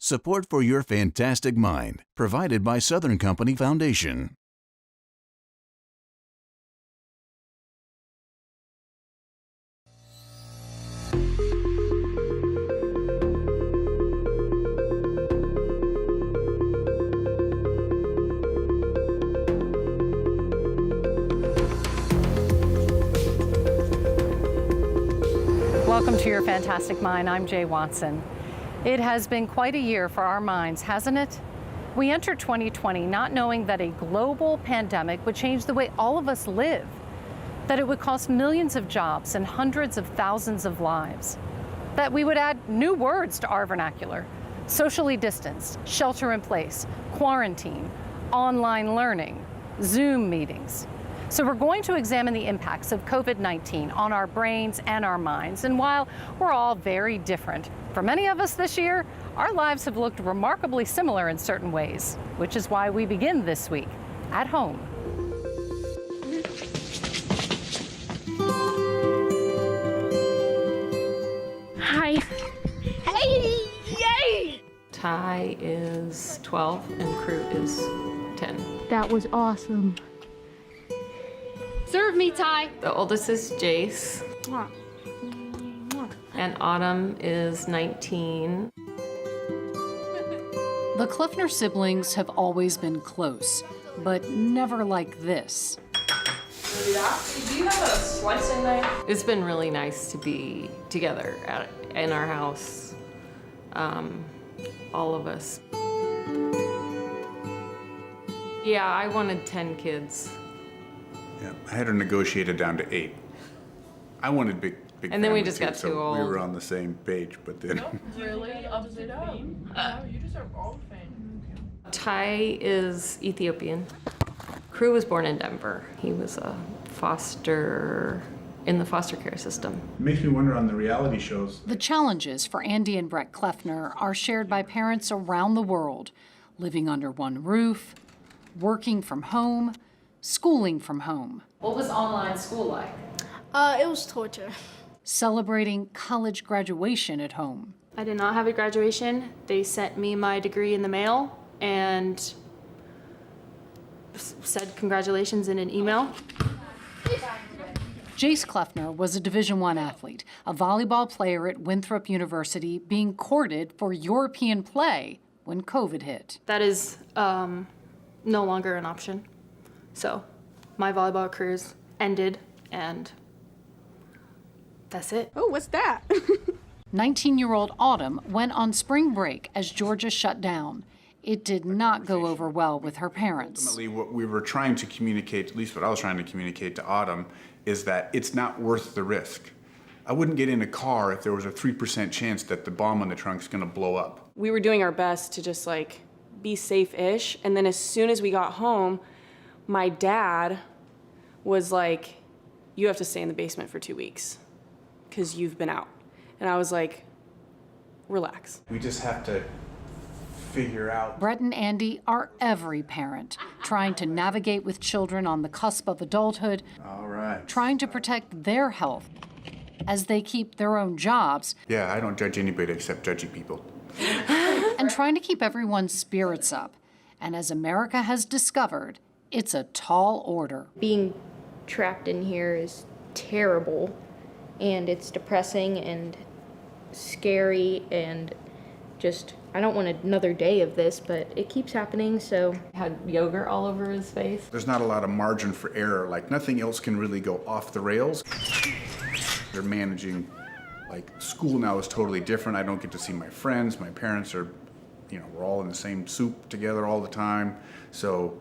Support for your fantastic mind, provided by Southern Company Foundation. Welcome to Your Fantastic Mind. I'm Jay Watson. It has been quite a year for our minds, hasn't it? We entered 2020 not knowing that a global pandemic would change the way all of us live, that it would cost millions of jobs and hundreds of thousands of lives, that we would add new words to our vernacular: socially distanced, shelter in place, quarantine, online learning, Zoom meetings. So we're going to examine the impacts of COVID-19 on our brains and our minds. And while we're all very different, for many of us this year, our lives have looked remarkably similar in certain ways, which is why we begin this week at home. Hi. Hey! Yay! Ty is 12 and Crew is 10. That was awesome. Serve me, Ty. The oldest is Jace, and Autumn is 19. The Kleffner siblings have always been close, but never like this. Do you have a slicing knife? It's been really nice to be together in our house, all of us. Yeah, I wanted 10 kids. Yeah, I had her negotiated down to 8. I wanted big And then we family just too, got so too old. We were on the same page, but then. Really? Opposite up. No, you deserve all the fame. Ty is Ethiopian. Crew was born in Denver. He was in the foster care system. It makes me wonder on the reality shows. The challenges for Andy and Brett Kleffner are shared by parents around the world, living under one roof, working from home, schooling from home. What was online school like? It was torture. Celebrating college graduation at home. I did not have a graduation. They sent me my degree in the mail and said congratulations in an email. Jace Kleffner was a Division I athlete, a volleyball player at Winthrop University, being courted for European play when COVID hit. That is no longer an option. So my volleyball career's ended, and that's it. Oh, what's that? 19-year-old Autumn went on spring break as Georgia shut down. It did not go over well with her parents. Ultimately, what we were trying to communicate, at least what I was trying to communicate to Autumn, is that it's not worth the risk. I wouldn't get in a car if there was a 3% chance that the bomb on the trunk's gonna blow up. We were doing our best to just like be safe-ish, and then as soon as we got home, my dad was like, you have to stay in the basement for 2 weeks because you've been out. And I was like, relax. We just have to figure out. Brett and Andy are every parent, trying to navigate with children on the cusp of adulthood, All right. trying to protect their health as they keep their own jobs. Yeah, I don't judge anybody except judgy people. And trying to keep everyone's spirits up. And as America has discovered, it's a tall order. Being trapped in here is terrible, and it's depressing and scary, and just, I don't want another day of this, but it keeps happening, so. Had yogurt all over his face. There's not a lot of margin for error. Like, nothing else can really go off the rails. They're managing, like, school now is totally different. I don't get to see my friends. My parents are, we're all in the same soup together all the time. So,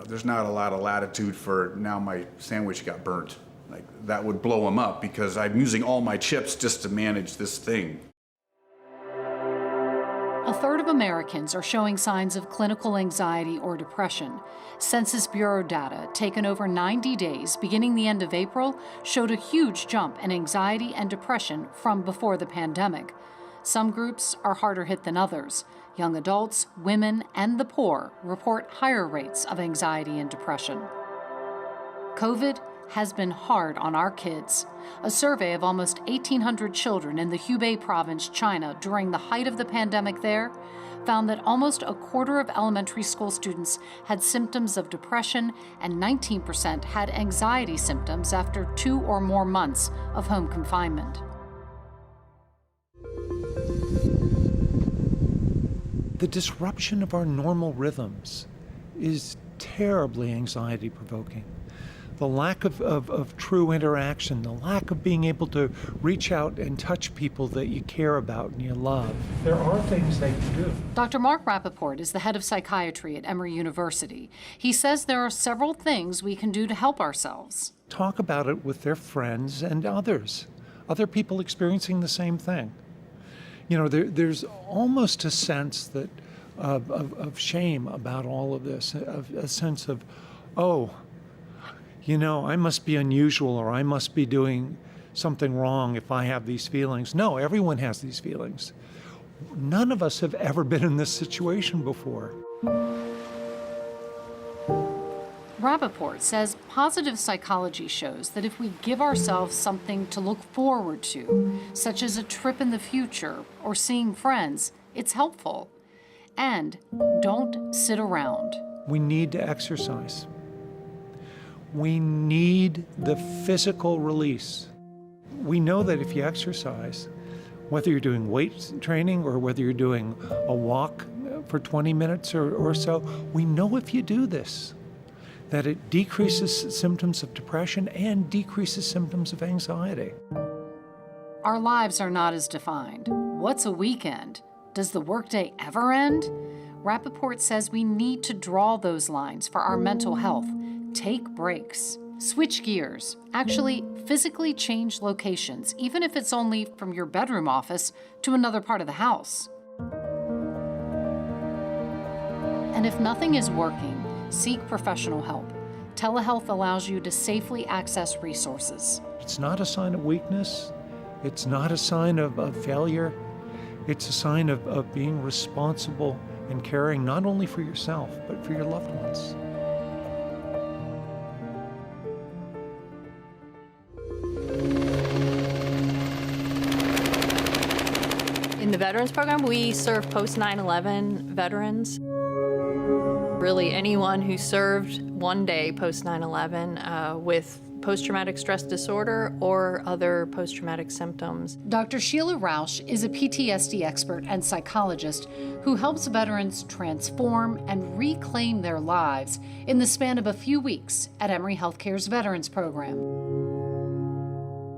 there's not a lot of latitude for now my sandwich got burnt. Like, that would blow them up because I'm using all my chips just to manage this thing. A third of Americans are showing signs of clinical anxiety or depression. Census Bureau data taken over 90 days, beginning the end of April, showed a huge jump in anxiety and depression from before the pandemic. Some groups are harder hit than others. Young adults, women, and the poor report higher rates of anxiety and depression. COVID has been hard on our kids. A survey of almost 1,800 children in the Hubei province, China, during the height of the pandemic there, found that almost a quarter of elementary school students had symptoms of depression and 19% had anxiety symptoms after 2 or more months of home confinement. The disruption of our normal rhythms is terribly anxiety-provoking. The lack of true interaction, the lack of being able to reach out and touch people that you care about and you love. There are things they can do. Dr. Mark Rappaport is the head of psychiatry at Emory University. He says there are several things we can do to help ourselves. Talk about it with their friends and others, other people experiencing the same thing. You know, there's almost a sense that of shame about all of this, a sense of, oh, you know, I must be unusual or I must be doing something wrong if I have these feelings. No, everyone has these feelings. None of us have ever been in this situation before. Rappaport says positive psychology shows that if we give ourselves something to look forward to, such as a trip in the future or seeing friends, it's helpful. And don't sit around. We need to exercise. We need the physical release. We know that if you exercise, whether you're doing weight training or whether you're doing a walk for 20 minutes or so, we know if you do this, that it decreases symptoms of depression and decreases symptoms of anxiety. Our lives are not as defined. What's a weekend? Does the workday ever end? Rappaport says we need to draw those lines for our mental health. Take breaks. Switch gears. Actually, physically change locations, even if it's only from your bedroom office to another part of the house. And if nothing is working, seek professional help. Telehealth allows you to safely access resources. It's not a sign of weakness. It's not a sign of failure. It's a sign of being responsible and caring not only for yourself, but for your loved ones. In the Veterans Program, we serve post 9/11 veterans. Really anyone who served one day post 9/11 with post-traumatic stress disorder or other post-traumatic symptoms. Dr. Sheila Rausch is a PTSD expert and psychologist who helps veterans transform and reclaim their lives in the span of a few weeks at Emory Healthcare's Veterans Program.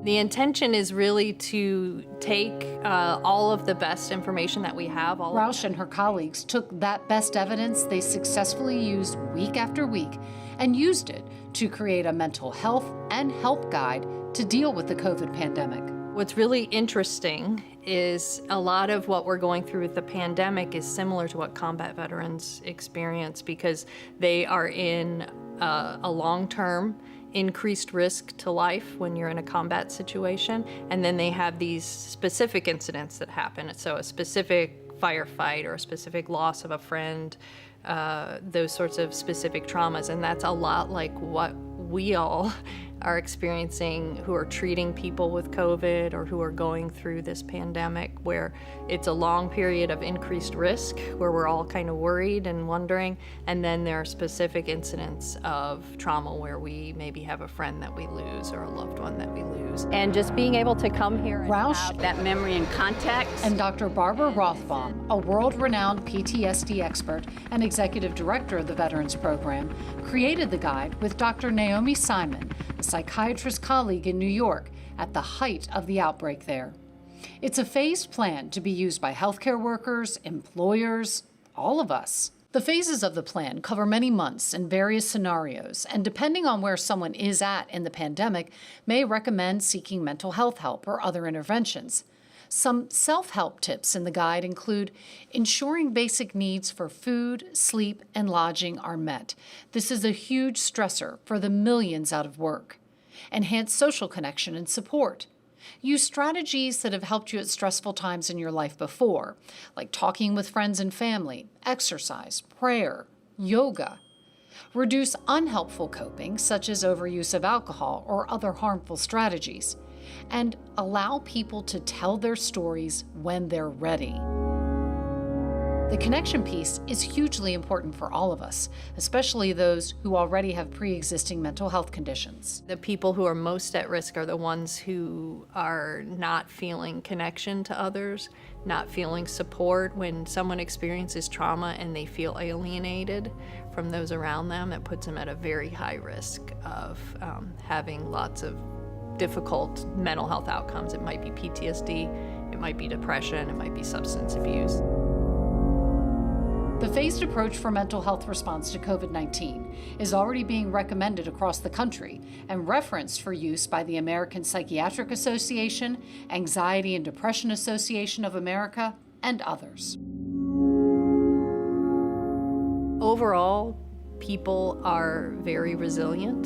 The intention is really to take all of the best information that we have. Rausch and her colleagues took that best evidence they successfully used week after week and used it to create a mental health and help guide to deal with the COVID pandemic. What's really interesting is a lot of what we're going through with the pandemic is similar to what combat veterans experience because they are in a long-term increased risk to life when you're in a combat situation, and then they have these specific incidents that happen. So a specific firefight or a specific loss of a friend, those sorts of specific traumas, and that's a lot like what we all are experiencing who are treating people with COVID or who are going through this pandemic, where it's a long period of increased risk, where we're all kind of worried and wondering, and then there are specific incidents of trauma where we maybe have a friend that we lose or a loved one that we lose. And just being able to come here and Rausch have that memory and context. And Dr. Barbara Rothbaum, a world-renowned PTSD expert and executive director of the Veterans Program, created the guide with Dr. Naomi Simon, a psychiatrist colleague in New York at the height of the outbreak there. It's a phased plan to be used by healthcare workers, employers, all of us. The phases of the plan cover many months and various scenarios, and depending on where someone is at in the pandemic, may recommend seeking mental health help or other interventions. Some self-help tips in the guide include ensuring basic needs for food, sleep, and lodging are met. This is a huge stressor for the millions out of work. Enhance social connection and support. Use strategies that have helped you at stressful times in your life before, like talking with friends and family, exercise, prayer, yoga. reduce unhelpful coping, such as overuse of alcohol or other harmful strategies, and allow people to tell their stories when they're ready. The connection piece is hugely important for all of us, especially those who already have pre-existing mental health conditions. The people who are most at risk are the ones who are not feeling connection to others, not feeling support. When someone experiences trauma and they feel alienated from those around them, it puts them at a very high risk of having lots of difficult mental health outcomes. It might be PTSD, it might be depression, it might be substance abuse. The phased approach for mental health response to COVID-19 is already being recommended across the country and referenced for use by the American Psychiatric Association, Anxiety and Depression Association of America, and others. Overall, people are very resilient.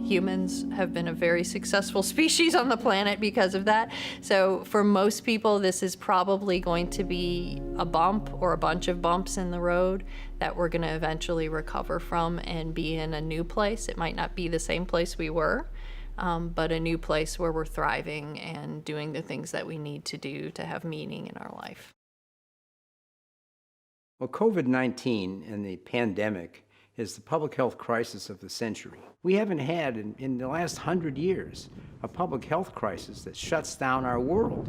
Humans have been a very successful species on the planet because of that. So for most people, this is probably going to be a bump or a bunch of bumps in the road that we're going to eventually recover from and be in a new place. It might not be the same place we were, but a new place where we're thriving and doing the things that we need to do to have meaning in our life. Well, COVID-19 and the pandemic is the public health crisis of the century. We haven't had, in the last 100 years, a public health crisis that shuts down our world.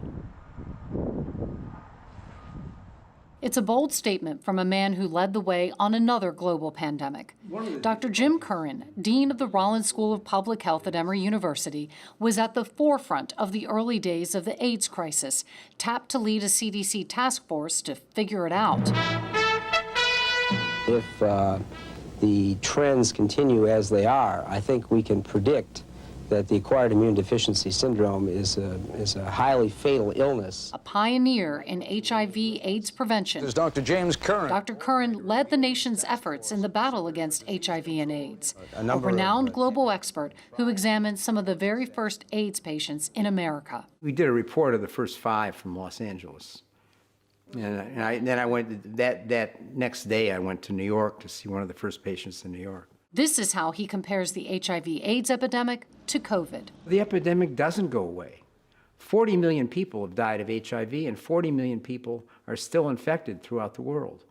It's a bold statement from a man who led the way on another global pandemic. Dr. Jim Curran, Dean of the Rollins School of Public Health at Emory University, was at the forefront of the early days of the AIDS crisis, tapped to lead a CDC task force to figure it out. If the trends continue as they are, I think we can predict that the acquired immune deficiency syndrome is a highly fatal illness. A pioneer in HIV/AIDS prevention. This is Dr. James Curran. Dr. Curran led the nation's efforts in the battle against HIV and AIDS, a renowned global expert who examined some of the very first AIDS patients in America. We did a report of the first 5 from Los Angeles. And then I went, that next day I went to New York to see one of the first patients in New York. This is how he compares the HIV/AIDS epidemic to COVID. The epidemic doesn't go away. 40 million people have died of HIV and 40 million people are still infected throughout the world.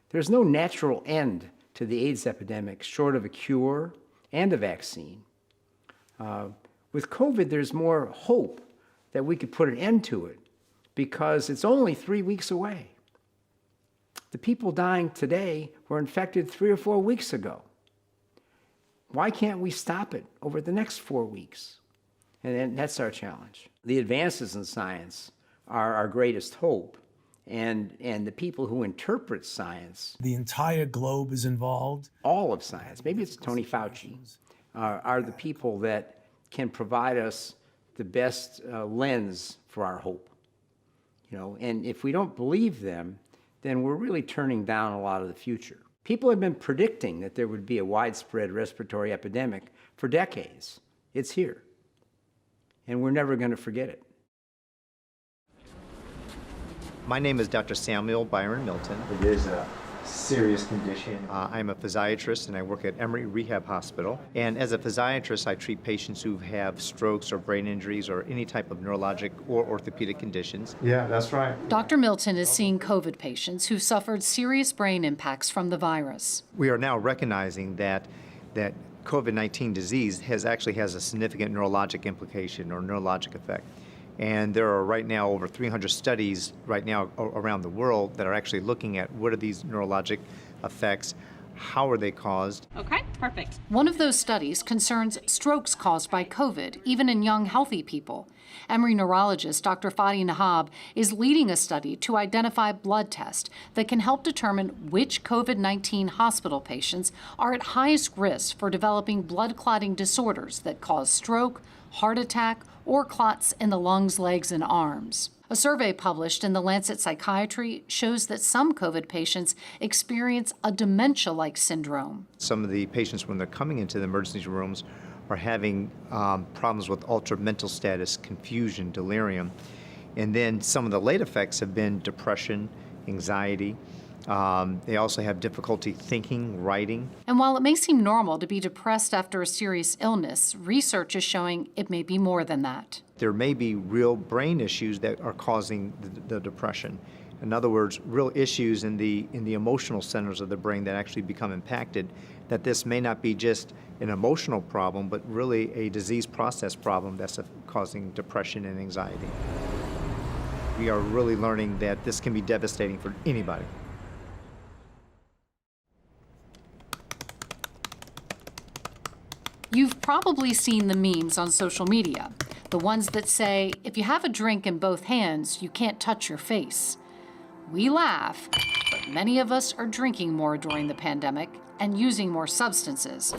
There's no natural end to the AIDS epidemic short of a cure and a vaccine. With COVID, there's more hope that we could put an end to it, because it's only 3 weeks away. The people dying today were infected 3 or 4 weeks ago. Why can't we stop it over the next 4 weeks? And that's our challenge. The advances in science are our greatest hope, and the people who interpret science. The entire globe is involved. All of science, maybe it's Tony Fauci, are the people that can provide us the best lens for our hope. You know, and if we don't believe them, then we're really turning down a lot of the future. People have been predicting that there would be a widespread respiratory epidemic for decades. It's here, and we're never going to forget it. My name is Dr. Samuel Byron Milton. It is a serious condition. I'm a physiatrist and I work at Emory Rehab Hospital. And as a physiatrist, I treat patients who have strokes or brain injuries or any type of neurologic or orthopedic conditions. Yeah, that's right. Dr. Milton is seeing COVID patients who suffered serious brain impacts from the virus. We are now recognizing that COVID-19 disease actually has a significant neurologic implication or neurologic effect. And there are right now over 300 studies right now around the world that are actually looking at what are these neurologic effects, how are they caused. Okay, perfect. One of those studies concerns strokes caused by COVID, even in young, healthy people. Emory neurologist Dr. Fadi Nahab is leading a study to identify blood tests that can help determine which COVID-19 hospital patients are at highest risk for developing blood clotting disorders that cause stroke, heart attack, or clots in the lungs, legs, and arms. A survey published in The Lancet Psychiatry shows that some COVID patients experience a dementia-like syndrome. Some of the patients, when they're coming into the emergency rooms, are having problems with altered mental status, confusion, delirium. And then some of the late effects have been depression, anxiety, They also have difficulty thinking, writing. And while it may seem normal to be depressed after a serious illness, research is showing it may be more than that. There may be real brain issues that are causing the depression. In other words, real issues in the emotional centers of the brain that actually become impacted, that this may not be just an emotional problem, but really a disease process problem that's causing depression and anxiety. We are really learning that this can be devastating for anybody. You've probably seen the memes on social media, the ones that say, if you have a drink in both hands, you can't touch your face. We laugh, but many of us are drinking more during the pandemic and using more substances.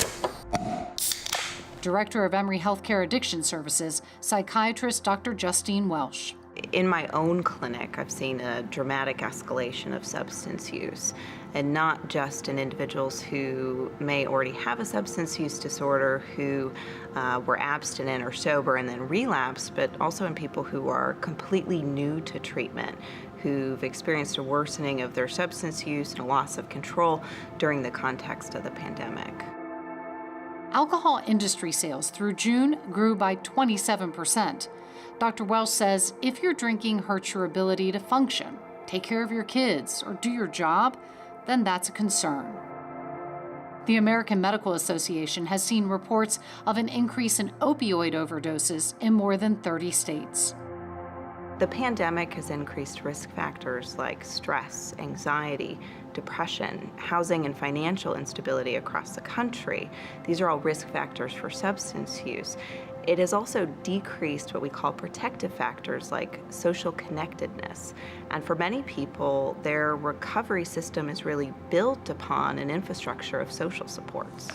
Director of Emory Healthcare Addiction Services, psychiatrist Dr. Justine Welsh. In my own clinic, I've seen a dramatic escalation of substance use, and not just in individuals who may already have a substance use disorder, who were abstinent or sober and then relapsed, but also in people who are completely new to treatment, who've experienced a worsening of their substance use and a loss of control during the context of the pandemic. Alcohol industry sales through June grew by 27%. Dr. Welsh says if your drinking hurts your ability to function, take care of your kids, or do your job, then that's a concern. The American Medical Association has seen reports of an increase in opioid overdoses in more than 30 states. The pandemic has increased risk factors like stress, anxiety, depression, housing and financial instability across the country. These are all risk factors for substance use. It has also decreased what we call protective factors like social connectedness. And for many people, their recovery system is really built upon an infrastructure of social supports.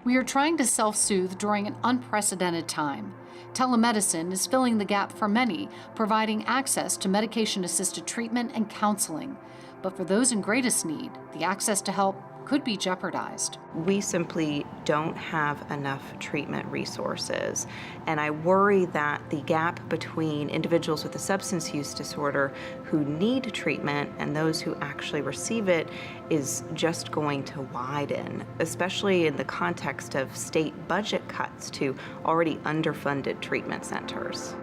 We are trying to self-soothe during an unprecedented time. Telemedicine is filling the gap for many, providing access to medication-assisted treatment and counseling. But for those in greatest need, the access to help could be jeopardized. We simply don't have enough treatment resources, and I worry that the gap between individuals with a substance use disorder who need treatment and those who actually receive it is just going to widen, especially in the context of state budget cuts to already underfunded treatment centers.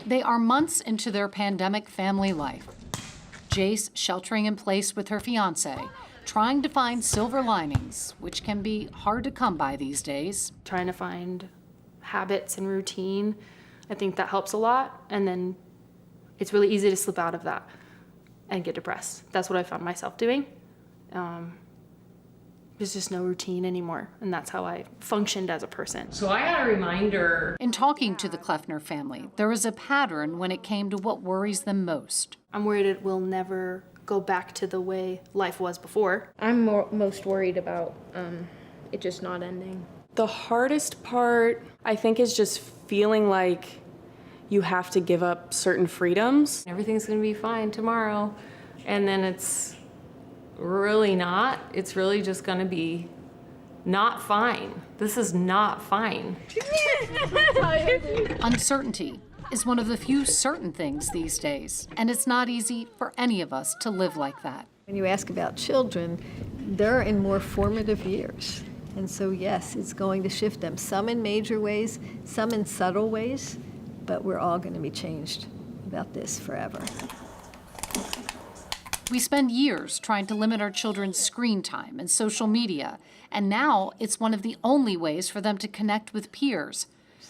They are months into their pandemic family life. Jace sheltering in place with her fiance, trying to find silver linings, which can be hard to come by these days. Trying to find habits and routine, I think that helps a lot. And then it's really easy to slip out of that and get depressed. That's what I found myself doing. There's just no routine anymore, and that's how I functioned as a person. So I got a reminder. In talking to the Kleffner family, there is a pattern when it came to what worries them most. I'm worried it will never go back to the way life was before. I'm most worried about it just not ending. The hardest part, I think, is just feeling like you have to give up certain freedoms. Everything's gonna be fine tomorrow, and then it's really not. It's really just gonna be not fine. This is not fine. Uncertainty is one of the few certain things these days, and it's not easy for any of us to live like that. When you ask about children, they're in more formative years. And so yes, it's going to shift them, some in major ways, some in subtle ways, but we're all going to be changed about this forever. We spend years trying to limit our children's screen time and social media, and now it's one of the only ways for them to connect with peers.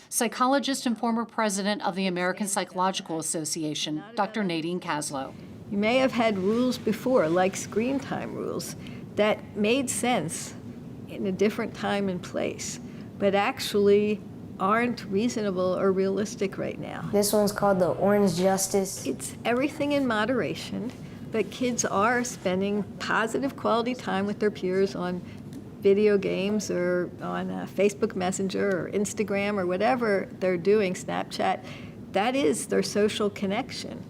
Psychologist and former president of the American Psychological Association, Dr. Nadine Kaslow. You may have had rules before, like screen time rules, that made sense in a different time and place, but actually aren't reasonable or realistic right now. This one's called the Orange Justice. It's everything in moderation. But kids are spending positive quality time with their peers on video games or on Facebook Messenger or Instagram or whatever they're doing, Snapchat. That is their social connection.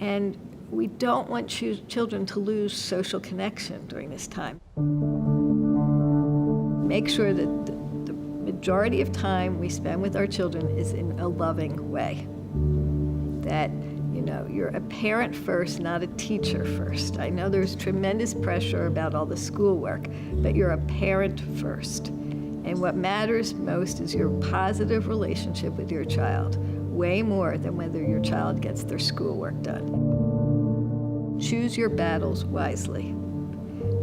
And we don't want children to lose social connection during this time. Make sure that the majority of time we spend with our children is in a loving way. That, you're a parent first, not a teacher first. I know there's tremendous pressure about all the schoolwork, but you're a parent first. And what matters most is your positive relationship with your child, way more than whether your child gets their schoolwork done. Choose your battles wisely.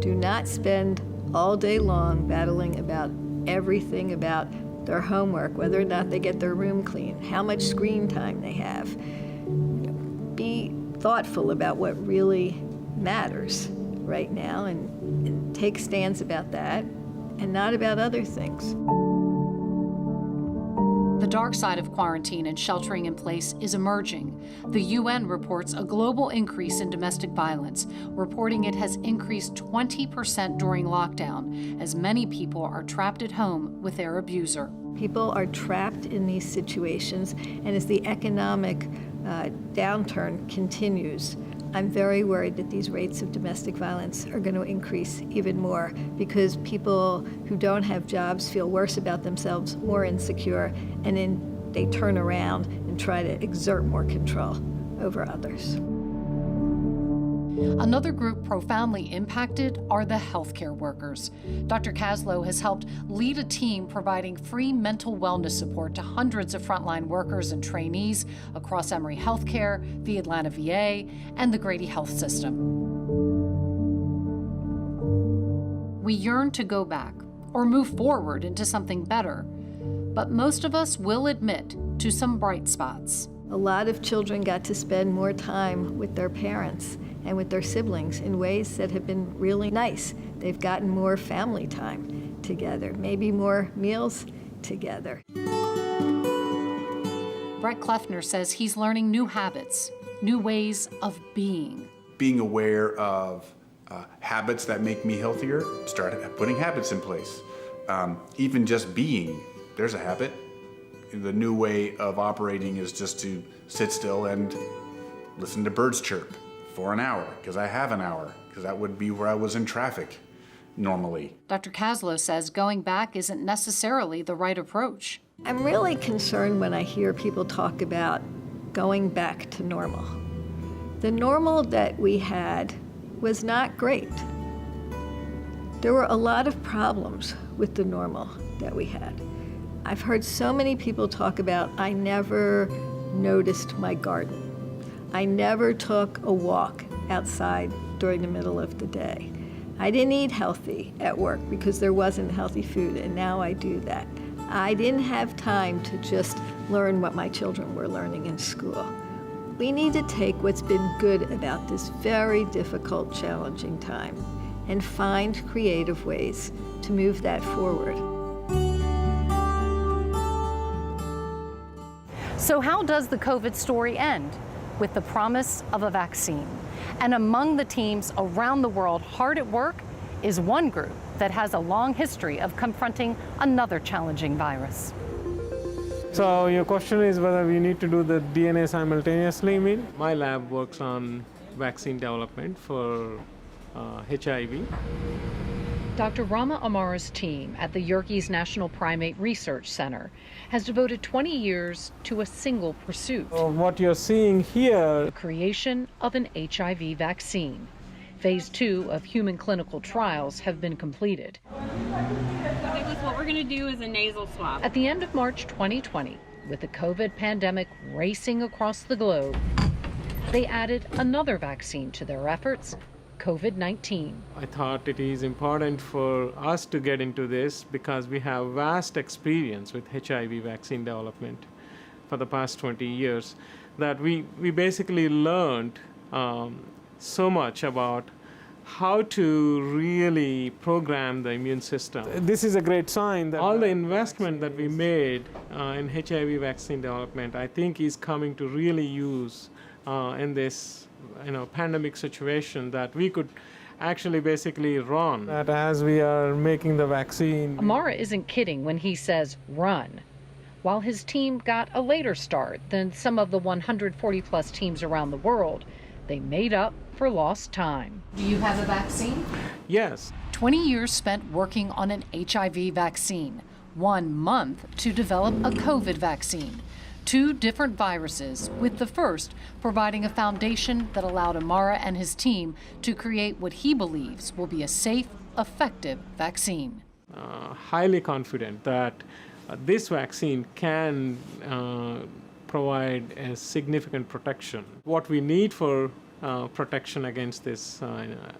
Do not spend all day long battling about everything about their homework, whether or not they get their room clean, how much screen time they have. Be thoughtful about what really matters right now and take stands about that and not about other things. The dark side of quarantine and sheltering in place is emerging. The UN reports a global increase in domestic violence, reporting it has increased 20% during lockdown, as many people are trapped at home with their abuser. People are trapped in these situations, and as the economic downturn continues, I'm very worried that these rates of domestic violence are going to increase even more because people who don't have jobs feel worse about themselves, more insecure, and then they turn around and try to exert more control over others. Another group profoundly impacted are the healthcare workers. Dr. Kaslow has helped lead a team providing free mental wellness support to hundreds of frontline workers and trainees across Emory Healthcare, the Atlanta VA, and the Grady Health System. We yearn to go back or move forward into something better, but most of us will admit to some bright spots. A lot of children got to spend more time with their parents and with their siblings in ways that have been really nice. They've gotten more family time together, maybe more meals together. Brett Kleffner says he's learning new habits, new ways of being. Being aware of habits that make me healthier, start putting habits in place. Even just being, there's a habit. The new way of operating is just to sit still and listen to birds chirp for an hour, because I have an hour, because that would be where I was in traffic normally. Dr. Kaslow says going back isn't necessarily the right approach. I'm really concerned when I hear people talk about going back to normal. The normal that we had was not great. There were a lot of problems with the normal that we had. I've heard so many people talk about, I never noticed my garden. I never took a walk outside during the middle of the day. I didn't eat healthy at work because there wasn't healthy food, and now I do that. I didn't have time to just learn what my children were learning in school. We need to take what's been good about this very difficult, challenging time and find creative ways to move that forward. So how does the COVID story end? With the promise of a vaccine. And among the teams around the world hard at work is one group that has a long history of confronting another challenging virus. So your question is whether we need to do the DNA simultaneously, you mean? My lab works on vaccine development for HIV. Dr. Rama Amara's team at the Yerkes National Primate Research Center has devoted 20 years to a single pursuit. What you're seeing here, the creation of an HIV vaccine. Phase 2 of human clinical trials have been completed. What we're going to do is a nasal swab. At the end of March 2020, with the COVID pandemic racing across the globe, they added another vaccine to their efforts, COVID-19. I thought it is important for us to get into this because we have vast experience with HIV vaccine development for the past 20 years, that we basically learned so much about how to really program the immune system. This is a great sign that all the investment that we made in HIV vaccine development, I think, is coming to really use in this pandemic situation, that we could actually basically run. That as we are making the vaccine. Amara isn't kidding when he says run. While his team got a later start than some of the 140 plus teams around the world, they made up for lost time. Do you have a vaccine? Yes. 20 years spent working on an HIV vaccine. 1 month to develop a COVID vaccine. 2 different viruses, with the first providing a foundation that allowed Amara and his team to create what he believes will be a safe, effective vaccine. Highly confident that this vaccine can provide a significant protection. What we need for protection against this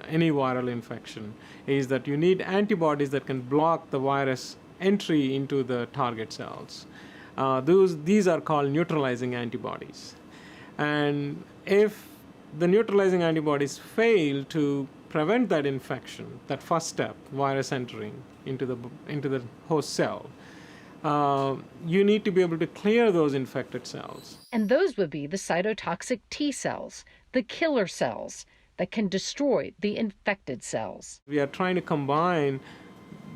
any viral infection is that you need antibodies that can block the virus entry into the target cells. These are called neutralizing antibodies. And if the neutralizing antibodies fail to prevent that infection, that first step, virus entering into the host cell, you need to be able to clear those infected cells. And those would be the cytotoxic T cells, the killer cells that can destroy the infected cells. We are trying to combine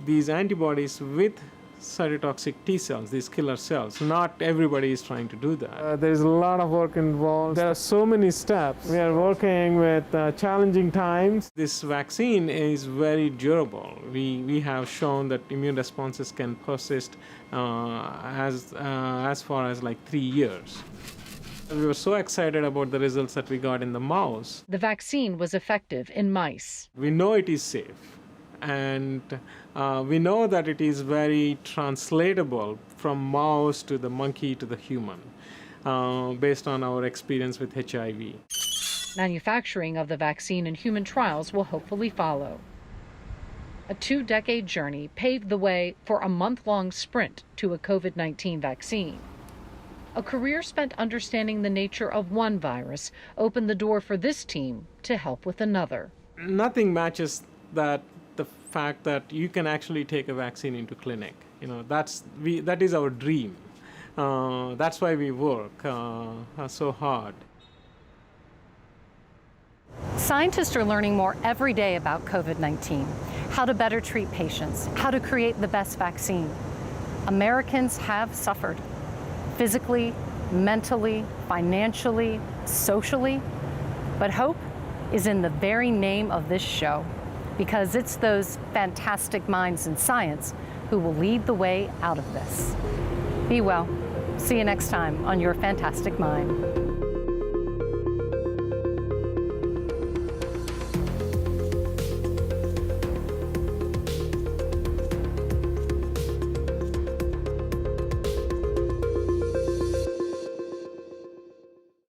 these antibodies with cytotoxic T cells, these killer cells. Not everybody is trying to do that. There's a lot of work involved. There are so many steps. We are working with challenging times. This vaccine is very durable. We have shown that immune responses can persist as far as like 3 years. We were so excited about the results that we got in the mouse. The vaccine was effective in mice. We know it is safe. And we know that it is very translatable from mouse to the monkey to the human, based on our experience with HIV. Manufacturing of the vaccine in human trials will hopefully follow. A 2-decade journey paved the way for a month-long sprint to a COVID-19 vaccine. A career spent understanding the nature of one virus opened the door for this team to help with another. Nothing matches that the fact that you can actually take a vaccine into clinic. That is our dream. That's why we work so hard. Scientists are learning more every day about COVID-19, how to better treat patients, how to create the best vaccine. Americans have suffered physically, mentally, financially, socially, but hope is in the very name of this show, because it's those fantastic minds in science who will lead the way out of this. Be well. See you next time on Your Fantastic Mind.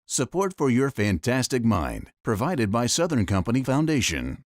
Support for Your Fantastic Mind, provided by Southern Company Foundation.